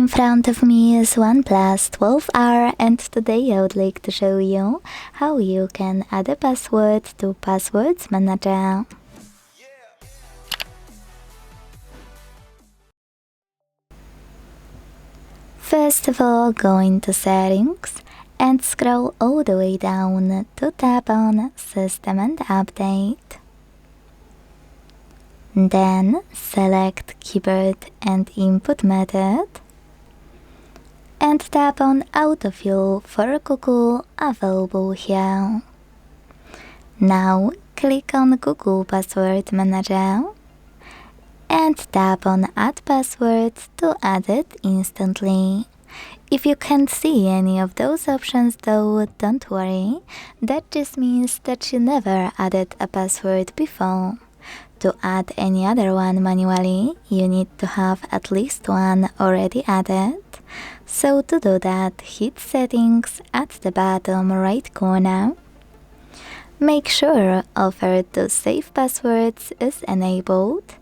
In front of me is OnePlus 12R, and today I would like to show you how you can add a password to Passwords Manager. First of all, go into Settings and scroll all the way down to tap on System and Update. Then select Keyboard and Input Method and tap on Autofill for Google available here. Now click on Google Password Manager and tap on Add Password to add it instantly. If you can't see any of those options though, don't worry, that just means that you never added a password before. To add any other one manually, you need to have at least one already added. So to do that, hit Settings at the bottom right corner. Make sure Offer to Save Passwords is enabled.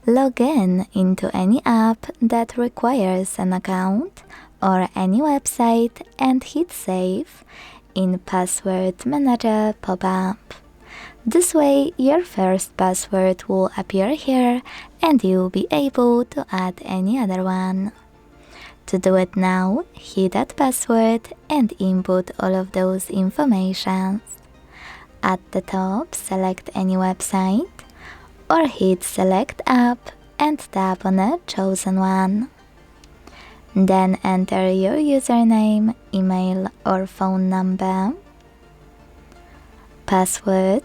Log in into any app that requires an account or any website and hit Save in Password Manager pop-up. This way, your first password will appear here and you'll be able to add any other one. To do it now, hit Add Password and input all of those informations. At the top, select any website or hit Select App and tap on a chosen one. Then enter your username, email or phone number, password,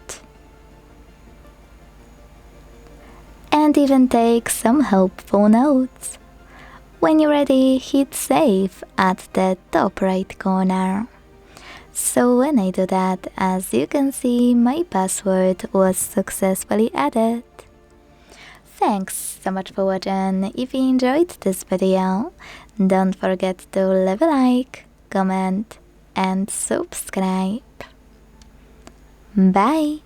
and even take some helpful notes. When you're ready, hit Save at the top right corner. So when I do that, as you can see, my password was successfully added. Thanks so much for watching. If you enjoyed this video, don't forget to leave a like, comment and subscribe. Bye!